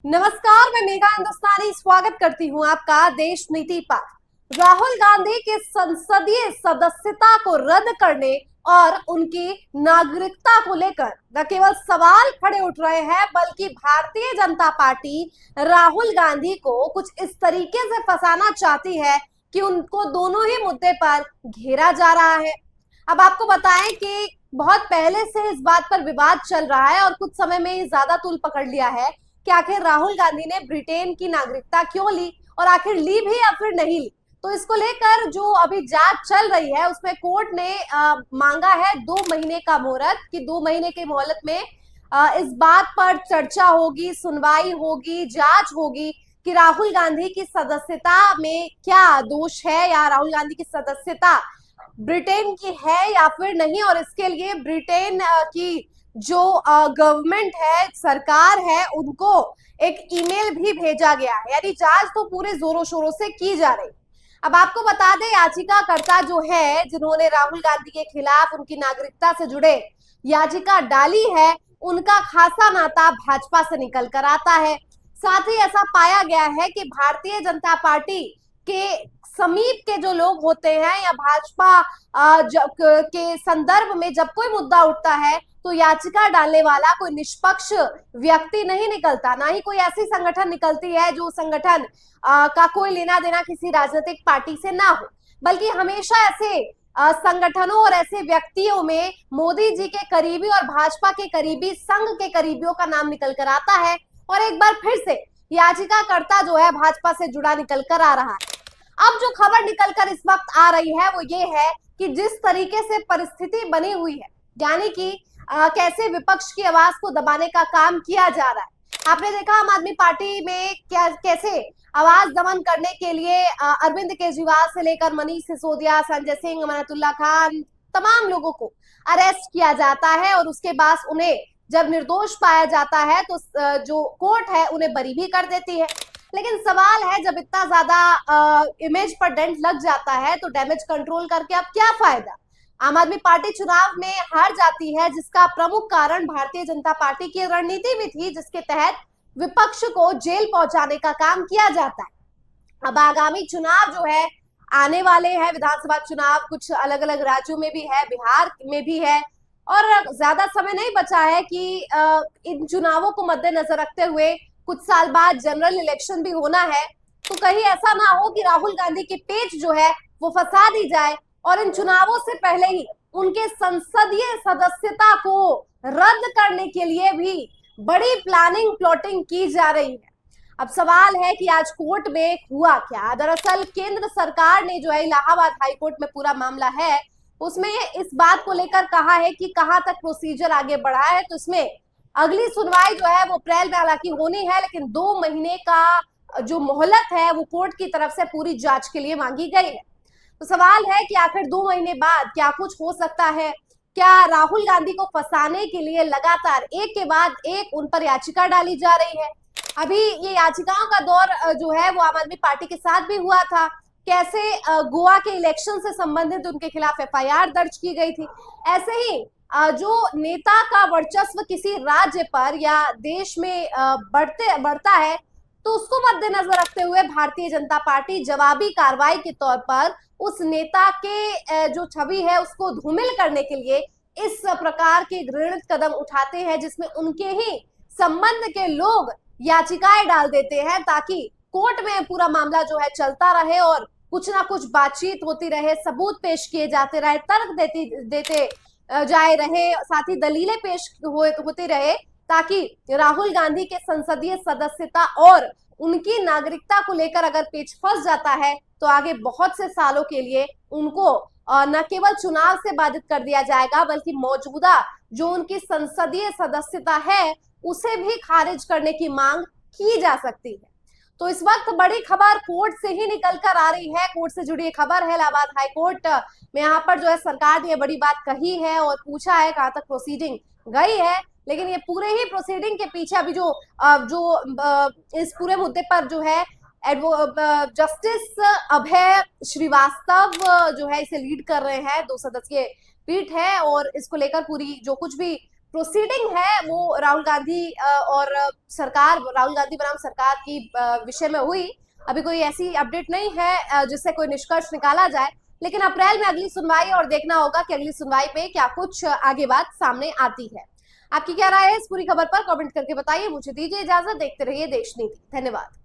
नमस्कार, मैं मेघा हिंदुस्तानी स्वागत करती हूं आपका देश नीति पर। राहुल गांधी के संसदीय सदस्यता को रद्द करने और उनकी नागरिकता को लेकर न केवल सवाल खड़े उठ रहे हैं, बल्कि भारतीय जनता पार्टी राहुल गांधी को कुछ इस तरीके से फंसाना चाहती है कि उनको दोनों ही मुद्दे पर घेरा जा रहा है। अब आपको बताएं कि बहुत पहले से इस बात पर विवाद चल रहा है और कुछ समय में ज्यादा तूल पकड़ लिया है कि आखिर राहुल गांधी ने ब्रिटेन की नागरिकता क्यों ली और आखिर ली भी या फिर नहीं ली। तो इसको लेकर जो अभी जांच चल रही है उसमें कोर्ट ने मांगा है 2 महीने का मोहलत कि 2 महीने की मोहलत में इस बात पर चर्चा होगी, सुनवाई होगी, जांच होगी कि राहुल गांधी की सदस्यता में क्या दोष है या राहुल गांधी की सदस्यता ब्रिटेन की है या फिर नहीं। और इसके लिए ब्रिटेन की जो गवर्नमेंट है, सरकार है, उनको एक ईमेल भी भेजा गया है। यानी जांच तो पूरे जोरों शोरों से की जा रही। अब आपको बता दें, याचिकाकर्ता जो है, जिन्होंने राहुल गांधी के खिलाफ उनकी नागरिकता से जुड़े याचिका डाली है, उनका खासा नाता भाजपा से निकल कर आता है। साथ ही ऐसा पाया गया है कि भारतीय जनता पार्टी के समीप के जो लोग होते हैं या भाजपा के संदर्भ में जब कोई मुद्दा उठता है तो याचिका डालने वाला कोई निष्पक्ष व्यक्ति नहीं निकलता, ना ही कोई ऐसी संगठन निकलती है जो संगठन का कोई लेना देना किसी राजनीतिक पार्टी से ना हो, बल्कि हमेशा ऐसे संगठनों और ऐसे व्यक्तियों में मोदी जी के करीबी और भाजपा के करीबी संघ के करीबियों का नाम निकल कर आता है। और एक बार फिर से याचिकाकर्ता जो है भाजपा से जुड़ा निकल कर आ रहा है। अब जो खबर निकल कर इस वक्त आ रही है वो ये है कि जिस तरीके से परिस्थिति बनी हुई है, यानी कि कैसे विपक्ष की आवाज को दबाने का काम किया जा रहा है। आपने देखा आम आदमी पार्टी में क्या कैसे आवाज दमन करने के लिए अरविंद केजरीवाल से लेकर मनीष सिसोदिया, संजय सिंह, अमानतुल्लाह खान, तमाम लोगों को अरेस्ट किया जाता है और उसके बाद उन्हें जब निर्दोष पाया जाता है तो जो कोर्ट है उन्हें बरी भी कर देती है। लेकिन सवाल है, जब इतना ज्यादा इमेज पर डेंट लग जाता है तो डैमेज कंट्रोल करके अब क्या फायदा। आम आदमी पार्टी चुनाव में हार जाती है, जिसका प्रमुख कारण भारतीय जनता पार्टी की रणनीति भी थी, जिसके तहत विपक्ष को जेल पहुंचाने का काम किया जाता है। अब आगामी चुनाव जो है आने वाले हैं, विधानसभा चुनाव कुछ अलग अलग राज्यों में भी है, बिहार में भी है, और ज्यादा समय नहीं बचा है कि इन चुनावों को मद्देनजर रखते हुए कुछ साल बाद जनरल इलेक्शन भी होना है। तो कहीं ऐसा ना हो कि राहुल गांधी की पेच जो है वो फंसा दी जाए और इन चुनावों से पहले ही उनके संसदीय सदस्यता को रद्द करने के लिए भी बड़ी प्लानिंग प्लॉटिंग की जा रही है। अब सवाल है कि आज कोर्ट में हुआ क्या। दरअसल केंद्र सरकार ने जो है इलाहाबाद हाईकोर्ट में पूरा मामला है, उसमें इस बात को लेकर कहा है कि कहां तक प्रोसीजर आगे बढ़ा है। तो इसमें अगली सुनवाई जो है वो अप्रैल में हालांकि होनी है, लेकिन 2 महीने का जो मोहलत है वो कोर्ट की तरफ से पूरी जांच के लिए मांगी गई है। तो सवाल है कि आखिर 2 महीने बाद क्या कुछ हो सकता है। क्या राहुल गांधी को फंसाने के लिए लगातार एक के बाद एक उन पर याचिका डाली जा रही है। अभी ये याचिकाओं का दौर जो है वो आम आदमी पार्टी के साथ भी हुआ था। कैसे गोवा के इलेक्शन से संबंधित उनके खिलाफ एफआईआर दर्ज की गई थी। ऐसे ही जो नेता का वर्चस्व किसी राज्य पर या देश में बढ़ता है तो उसको मद्देनजर रखते हुए भारतीय जनता पार्टी जवाबी कार्रवाई के तौर पर उस नेता के जो छवि है उसको धूमिल करने के लिए इस प्रकार के घृणित कदम उठाते हैं, जिसमें उनके ही संबंध के लोग याचिकाएं डाल देते हैं ताकि कोर्ट में पूरा मामला जो है चलता रहे और कुछ ना कुछ बातचीत होती रहे, सबूत पेश किए जाते रहे, तर्क देते जाए रहे, साथ ही दलीलें पेश होती रहे, ताकि राहुल गांधी के संसदीय सदस्यता और उनकी नागरिकता को लेकर अगर पेच फंस जाता है तो आगे बहुत से सालों के लिए उनको न केवल चुनाव से बाधित कर दिया जाएगा, बल्कि मौजूदा जो उनकी संसदीय सदस्यता है उसे भी खारिज करने की मांग की जा सकती है। तो इस वक्त बड़ी खबर कोर्ट से ही निकल कर आ रही है। कोर्ट से जुड़ी खबर है, इलाहाबाद हाईकोर्ट में यहाँ पर जो है सरकार ने बड़ी बात कही है और पूछा है कहां तक प्रोसीडिंग गई है। लेकिन ये पूरे ही प्रोसीडिंग के पीछे अभी जो इस पूरे मुद्दे पर जो है जस्टिस अभय श्रीवास्तव जो है इसे लीड कर रहे हैं, 2 सदस्यीय पीठ है और इसको लेकर पूरी जो कुछ भी प्रोसीडिंग है वो राहुल गांधी और सरकार, राहुल गांधी बनाम सरकार की विषय में हुई। अभी कोई ऐसी अपडेट नहीं है जिससे कोई निष्कर्ष निकाला जाए, लेकिन अप्रैल में अगली सुनवाई और देखना होगा कि अगली सुनवाई पे क्या कुछ आगे बात सामने आती है। आपकी क्या राय है इस पूरी खबर पर? कमेंट करके बताइए। मुझे दीजिए इजाजत, देखते रहिए देश नीति। धन्यवाद।